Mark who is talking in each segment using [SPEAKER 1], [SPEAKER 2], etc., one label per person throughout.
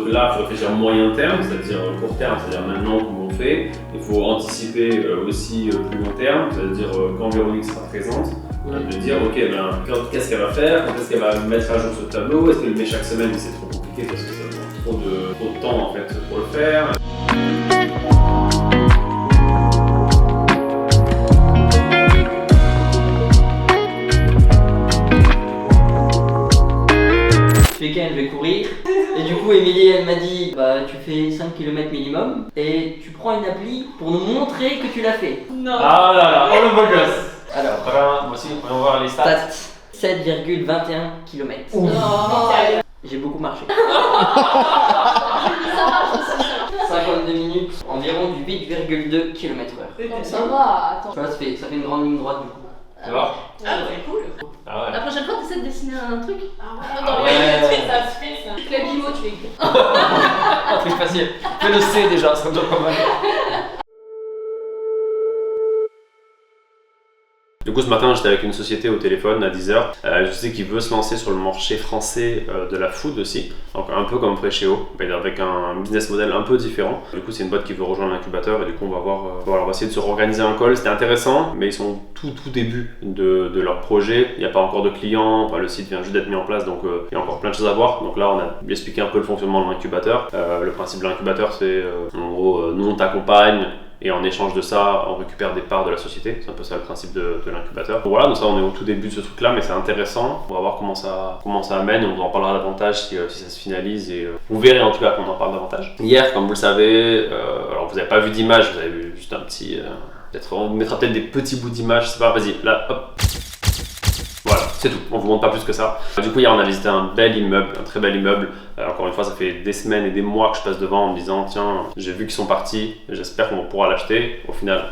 [SPEAKER 1] que là, il faut réfléchir moyen terme, c'est-à-dire court terme, c'est-à-dire maintenant comment on fait. Il faut anticiper aussi plus long terme, c'est-à-dire quand Véronique sera présente, de dire ok, qu'est-ce qu'elle va faire, quand est-ce qu'elle va mettre à jour ce tableau, est-ce qu'elle le met chaque semaine, mais c'est trop compliqué parce que ça demande trop de temps en fait pour le faire.
[SPEAKER 2] Ce week-end, je vais courir. Et du coup, Émilie, elle m'a dit tu fais 5 km minimum et tu prends une appli pour nous montrer que tu l'as fait.
[SPEAKER 3] Non.
[SPEAKER 1] Ah là là, oh le beau gosse.
[SPEAKER 2] Alors,
[SPEAKER 1] Voilà, moi aussi, on va voir les stats.
[SPEAKER 2] 7,21 km.
[SPEAKER 3] Non.
[SPEAKER 2] J'ai beaucoup marché.
[SPEAKER 3] Ça marche aussi.
[SPEAKER 2] 52 minutes, environ du 8,2 km/h.
[SPEAKER 3] Ça va, attends.
[SPEAKER 2] Tu vois, ça fait une grande ligne droite du coup.
[SPEAKER 1] Tu vois?
[SPEAKER 3] Ah, c'est cool.
[SPEAKER 1] Ah ouais.
[SPEAKER 3] La prochaine fois, t'essaies de dessiner un truc.
[SPEAKER 1] Ah
[SPEAKER 3] Non,
[SPEAKER 1] ouais.
[SPEAKER 3] ça se fait ça. Club Imo, tu es.
[SPEAKER 4] Un truc facile. Fais le C déjà, ça me doit pas mal.
[SPEAKER 1] Du coup, ce matin, j'étais avec une société au téléphone à 10h. Une société qui veut se lancer sur le marché français de la food aussi. Donc, un peu comme Freshéo, avec un business model un peu différent. Du coup, c'est une boîte qui veut rejoindre l'incubateur et du coup, on va voir. Voilà, on va essayer de se réorganiser un call. C'était intéressant, mais ils sont tout début de leur projet. Il n'y a pas encore de clients. Le site vient juste d'être mis en place, donc il y a encore plein de choses à voir. Donc là, on a expliqué un peu le fonctionnement de l'incubateur. Le principe de l'incubateur, c'est en gros, nous on t'accompagne. Et en échange de ça, on récupère des parts de la société. C'est un peu ça le principe de l'incubateur. Voilà, donc ça, on est au tout début de ce truc-là, mais c'est intéressant. On va voir comment ça amène. On en parlera davantage si ça se finalise. Et vous verrez en tout cas qu'on en parle davantage. Hier, comme vous le savez, alors vous n'avez pas vu d'image, vous avez vu juste un petit. On vous mettra peut-être des petits bouts d'image. C'est pas grave, vas-y, là, hop. Voilà, c'est tout, on vous montre pas plus que ça. Du coup, hier, on a visité un bel immeuble, un très bel immeuble. Encore une fois, ça fait des semaines et des mois que je passe devant en me disant tiens, j'ai vu qu'ils sont partis, j'espère qu'on pourra l'acheter. Au final,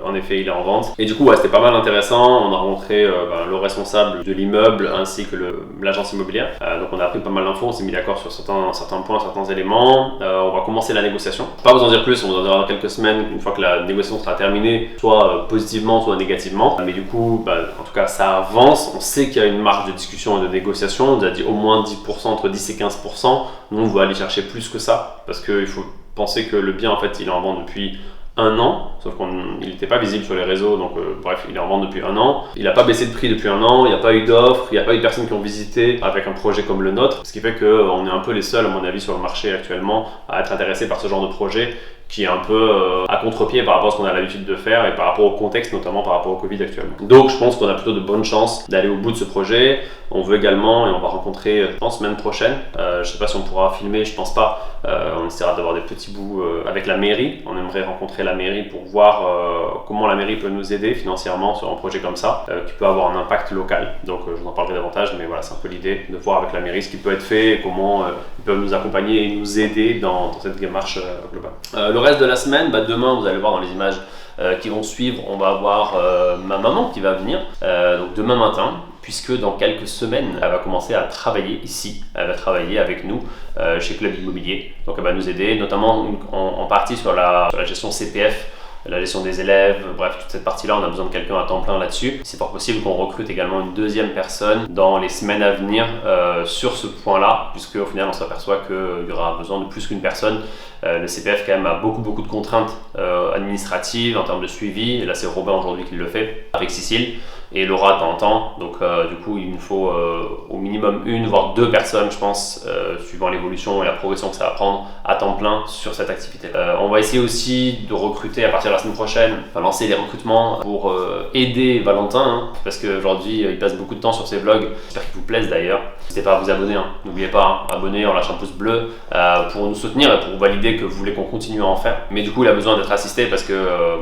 [SPEAKER 1] en effet, il est en vente. Et du coup, ouais, c'était pas mal intéressant. On a rencontré le responsable de l'immeuble ainsi que l'agence immobilière. Donc, on a appris pas mal d'infos, on s'est mis d'accord sur certains points, certains éléments. On va commencer la négociation. Pas vous en dire plus, on vous en dira dans quelques semaines, une fois que la négociation sera terminée, soit positivement, soit négativement. Mais du coup, en tout cas, ça avance. On sait qu'il y a une marge de discussion et de négociation. On nous a dit au moins 10%, entre 10 et 15%. Nous, on va aller chercher plus que ça parce qu'il faut penser que le bien, en fait, il est en vente depuis 1 an, sauf qu'il n'était pas visible sur les réseaux, donc bref, il est en vente depuis 1 an. Il n'a pas baissé de prix depuis 1 an, il n'y a pas eu d'offres, il n'y a pas eu de personnes qui ont visité avec un projet comme le nôtre, ce qui fait qu'on est un peu les seuls, à mon avis, sur le marché actuellement à être intéressés par ce genre de projet qui est un peu à contre-pied par rapport à ce qu'on a l'habitude de faire et par rapport au contexte, notamment par rapport au Covid actuellement. Donc je pense qu'on a plutôt de bonnes chances d'aller au bout de ce projet. On veut également, et on va rencontrer, je pense, semaine prochaine, je sais pas si on pourra filmer, je pense pas, on essaiera d'avoir des petits bouts avec la mairie. On aimerait rencontrer la mairie pour voir comment la mairie peut nous aider financièrement sur un projet comme ça, qui peut avoir un impact local. Donc je vous en parlerai davantage, mais voilà, c'est un peu l'idée de voir avec la mairie ce qui peut être fait et comment ils peuvent nous accompagner et nous aider dans cette démarche globale. Le reste de la semaine, demain, vous allez voir dans les images qui vont suivre, on va avoir ma maman qui va venir, donc demain matin, puisque dans quelques semaines, elle va commencer à travailler ici. Elle va travailler avec nous chez Club Immobilier. Donc elle va nous aider, notamment en partie sur la gestion CPF, la gestion des élèves, bref, toute cette partie-là, on a besoin de quelqu'un à temps plein là-dessus. C'est fort possible qu'on recrute également une deuxième personne dans les semaines à venir sur ce point-là, puisque au final, on s'aperçoit qu'il y aura besoin de plus qu'une personne. Le CPF, quand même, a beaucoup de contraintes administratives en termes de suivi. Et là, c'est Robin aujourd'hui qui le fait avec Cécile et Laura de temps en temps. Donc, du coup, il nous faut au minimum 1 voire 2 personnes, je pense, suivant l'évolution et la progression que ça va prendre à temps plein sur cette activité. On va essayer aussi de recruter à partir de la semaine prochaine, lancer les recrutements pour aider Valentin, parce qu'aujourd'hui, il passe beaucoup de temps sur ses vlogs. J'espère qu'ils vous plaisent d'ailleurs. N'hésitez pas à vous abonner, n'oubliez pas, abonnez, on lâche un pouce bleu pour nous soutenir et pour valider que vous voulez qu'on continue à en faire. Mais du coup, il a besoin d'être assisté parce que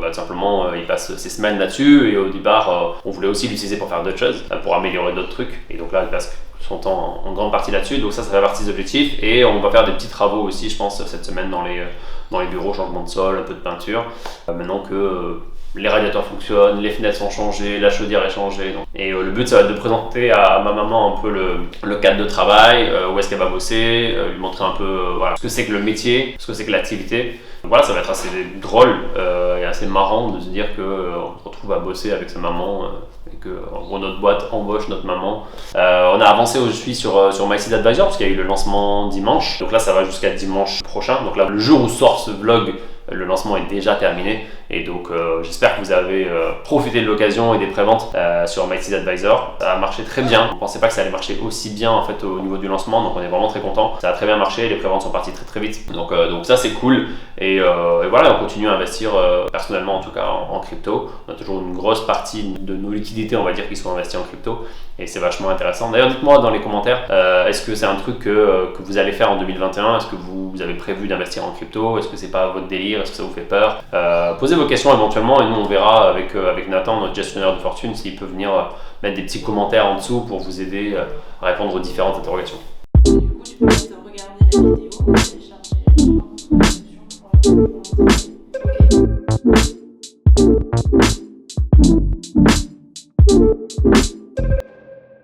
[SPEAKER 1] tout simplement, il passe ses semaines là-dessus et au départ, on voulait aussi l'utiliser pour faire d'autres choses, pour améliorer d'autres trucs. Et donc là, il passe son temps en grande partie là-dessus. Donc ça fait partie des objectifs. Et on va faire des petits travaux aussi, je pense, cette semaine dans les bureaux, changement de sol, un peu de peinture. Maintenant que les radiateurs fonctionnent, les fenêtres sont changées, la chaudière est changée. Donc. Et le but, ça va être de présenter à ma maman un peu le cadre de travail, où est-ce qu'elle va bosser, lui montrer un peu ce que c'est que le métier, ce que c'est que l'activité. Donc voilà, ça va être assez drôle et assez marrant de se dire qu'on se retrouve à bosser avec sa maman et que en gros notre boîte embauche notre maman. On a avancé aussi sur MySeed Advisor parce qu'il y a eu le lancement dimanche. Donc là ça va jusqu'à dimanche prochain. Donc là le jour où sort ce vlog, le lancement est déjà terminé et donc j'espère que vous avez profité de l'occasion et des préventes sur MySeed Advisor. Ça a marché très bien. On pensait pas que ça allait marcher aussi bien en fait au niveau du lancement, donc on est vraiment très content. Ça a très bien marché, les préventes sont parties très très vite. Donc ça c'est cool et voilà, on continue à investir personnellement en tout cas en crypto. On a toujours une grosse partie de nos liquidités, on va dire, qui sont investies en crypto et c'est vachement intéressant. D'ailleurs, dites-moi dans les commentaires, est-ce que c'est un truc que vous allez faire en 2021? Est-ce que vous avez prévu d'investir en crypto? Est-ce que c'est pas votre délire? Est-ce que ça vous fait peur? Posez vos questions éventuellement et nous on verra avec Nathan, notre gestionnaire de fortune, s'il peut venir mettre des petits commentaires en dessous pour vous aider à répondre aux différentes interrogations.
[SPEAKER 3] Du coup, tu peux juste regarder la vidéo,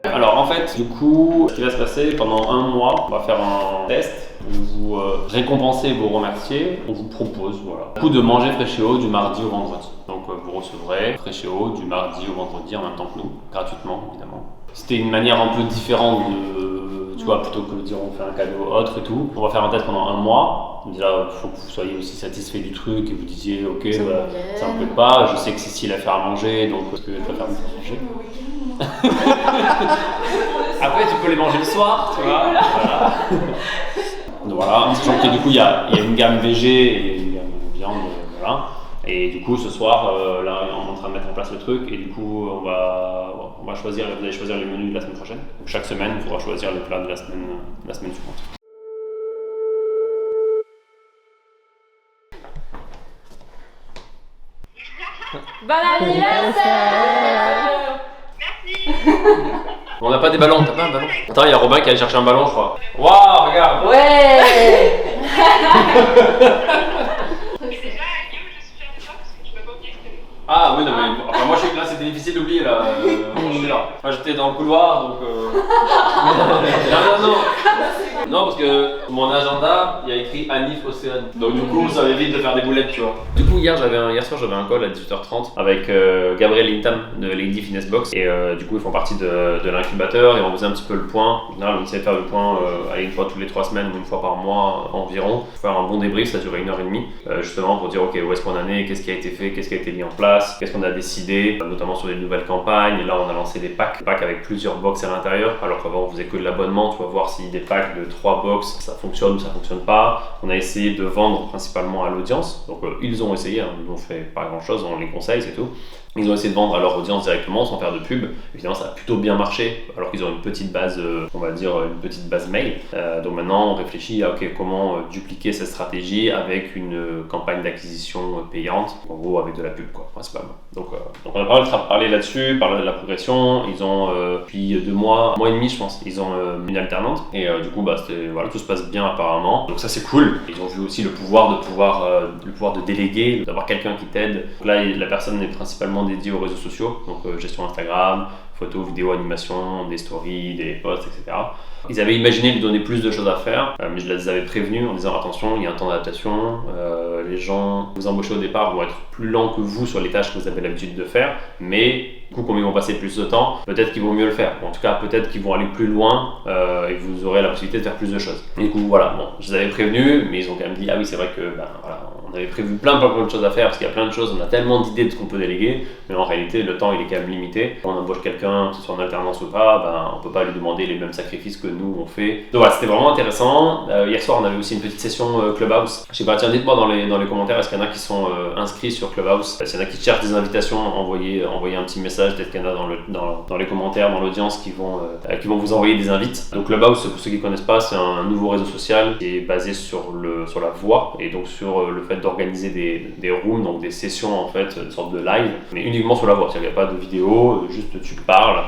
[SPEAKER 1] Alors en fait, du coup, ce qui va se passer pendant un mois, on va faire un test. Vous récompensez, vous remerciez, on vous propose du coup de manger Fréchéo du mardi au vendredi. Donc vous recevrez Fréchéo du mardi au vendredi en même temps que nous, gratuitement évidemment. C'était une manière un peu différente de, tu vois, plutôt que de dire on fait un cadeau autre et tout. On va faire un test pendant un mois. Déjà, il faut que vous soyez aussi satisfait du truc et vous disiez ok, ça me plaît pas, je sais que Cécile a fait à manger, donc est-ce que je peux faire manger? Après tu peux les manger le soir, tu vois. Voilà. Donc voilà, sachant que du coup il y a une gamme VG et une gamme viande, voilà. Et du coup ce soir, là on est en train de mettre en place le truc et du coup on va choisir, vous allez choisir les menus de la semaine prochaine. Donc chaque semaine il faudra choisir les plats de la semaine suivante.
[SPEAKER 3] Bon anniversaire!
[SPEAKER 1] On n'a pas des ballons, t'as pas un ballon? Attends, il y a Robin qui allait chercher un ballon, je crois. Waouh, regarde!
[SPEAKER 2] Ouais.
[SPEAKER 1] Ah oui, non mais enfin, moi je suis là, c'était difficile d'oublier là. Je suis là. Moi j'étais dans le couloir donc. Non. Non, parce que mon agenda, il y a écrit Anif Océane. Donc du coup, ça m'évite de faire des boulettes, tu vois. Du coup, hier soir, j'avais un call à 18h30 avec Gabriel Lintam de Lady Fitness Box. Et du coup, ils font partie de l'incubateur et on faisait un petit peu le point. En général, on essaie de faire le point une fois toutes les 3 semaines ou une fois par mois environ. Faire un bon débrief, ça durait 1h30. Justement pour dire, ok, où est-ce qu'on en est, qu'est-ce qui a été fait, qu'est-ce qui a été mis en place, qu'est-ce qu'on a décidé, notamment sur les nouvelles campagnes. Et là, on a lancé des packs avec plusieurs box à l'intérieur. Alors qu'avant, on faisait que de l'abonnement. Tu vas voir si des packs de 3 box, ça fonctionne ou ça fonctionne pas. On a essayé de vendre principalement à l'audience. Donc ils ont essayé, ils n'ont fait pas grand chose, on les conseille, c'est tout. Ils ont essayé de vendre à leur audience directement sans faire de pub. Évidemment, ça a plutôt bien marché, alors qu'ils ont une petite base, on va dire une petite base mail. Donc maintenant, on réfléchit à comment dupliquer cette stratégie avec une campagne d'acquisition payante, en gros avec de la pub, quoi, principalement. Donc on a pas mal parlé là-dessus, parlé de la progression. Ils ont depuis 2 mois, un mois et demi, je pense, ils ont une alternante. Et du coup, voilà, tout se passe bien apparemment. Donc ça, c'est cool. Ils ont vu aussi le pouvoir de déléguer, d'avoir quelqu'un qui t'aide. Là, la personne est principalement dédié aux réseaux sociaux, donc gestion Instagram, photos, vidéos, animation, des stories, des posts, etc. Ils avaient imaginé lui donner plus de choses à faire, mais je les avais prévenus en disant attention, il y a un temps d'adaptation, les gens que vous embauchez au départ vont être plus lents que vous sur les tâches que vous avez l'habitude de faire, mais du coup, comme ils vont passer plus de temps, peut-être qu'ils vont mieux le faire. En tout cas, peut-être qu'ils vont aller plus loin et vous aurez la possibilité de faire plus de choses. Et du coup, voilà, bon, je les avais prévenus, mais ils ont quand même dit ah oui, c'est vrai que voilà, on avait prévu plein de choses à faire parce qu'il y a plein de choses, on a tellement d'idées de ce qu'on peut déléguer, mais en réalité, le temps il est quand même limité. Quand on embauche quelqu'un, que ce soit en alternance ou pas, on peut pas lui demander les mêmes sacrifices que nous on fait. Donc voilà, c'était vraiment intéressant. Hier soir, on avait aussi une petite session Clubhouse. Je sais pas, tiens, dites-moi dans les commentaires, est-ce qu'il y en a qui sont inscrits sur Clubhouse? S'il y en a qui cherchent des invitations, envoyez un petit message, peut-être qu'il y en a dans les commentaires, dans l'audience qui vont vous envoyer des invites. Donc Clubhouse, pour ceux qui connaissent pas, c'est un nouveau réseau social qui est basé sur la voix et donc sur le fait d'organiser des rooms, donc des sessions en fait, une sorte de live, mais uniquement sur la voix. C'est-à-dire qu'il n'y a pas de vidéo, juste tu parles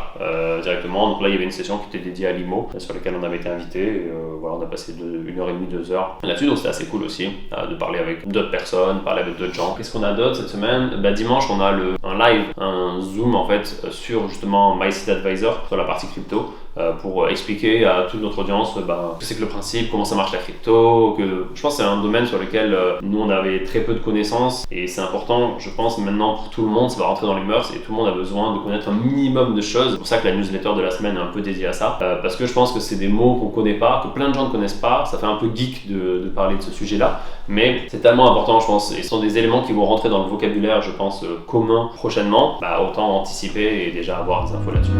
[SPEAKER 1] directement. Donc là, il y avait une session qui était dédiée à l'IMO, sur laquelle on avait été invité. Voilà, on a passé 1h30, 2 heures là-dessus, donc c'était assez cool aussi de parler avec d'autres personnes, parler avec d'autres gens. Qu'est-ce qu'on a d'autre cette semaine? Dimanche, on a un live, un Zoom en fait sur justement MySeed Advisor, sur la partie crypto. pour expliquer à toute notre audience que c'est que le principe, comment ça marche la crypto, que je pense que c'est un domaine sur lequel nous on avait très peu de connaissances et c'est important, je pense maintenant pour tout le monde, ça va rentrer dans les mœurs et tout le monde a besoin de connaître un minimum de choses. C'est pour ça que la newsletter de la semaine est un peu dédiée à ça, parce que je pense que c'est des mots qu'on connaît pas, que plein de gens ne connaissent pas, ça fait un peu geek de parler de ce sujet-là, mais c'est tellement important je pense, et ce sont des éléments qui vont rentrer dans le vocabulaire je pense commun prochainement, autant anticiper et déjà avoir des infos là-dessus.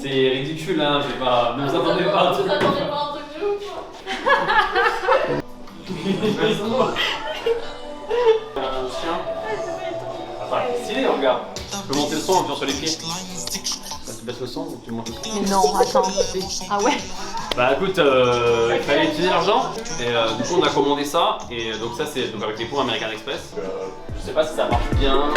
[SPEAKER 4] C'est ridicule, hein, j'ai pas. Ne vous attendez pas.
[SPEAKER 3] Vous attendez pas un truc de ouf.
[SPEAKER 1] Un chien. Attends, stylé, regarde. Tu peux monter le son en appuyant sur les pieds. Tu baisses le son ou tu montes le son?
[SPEAKER 3] Mais non, attends. Ah ouais.
[SPEAKER 1] Bah écoute, il fallait utiliser l'argent et du coup on a commandé ça et donc ça c'est donc avec les points American Express. Je sais pas si ça marche bien.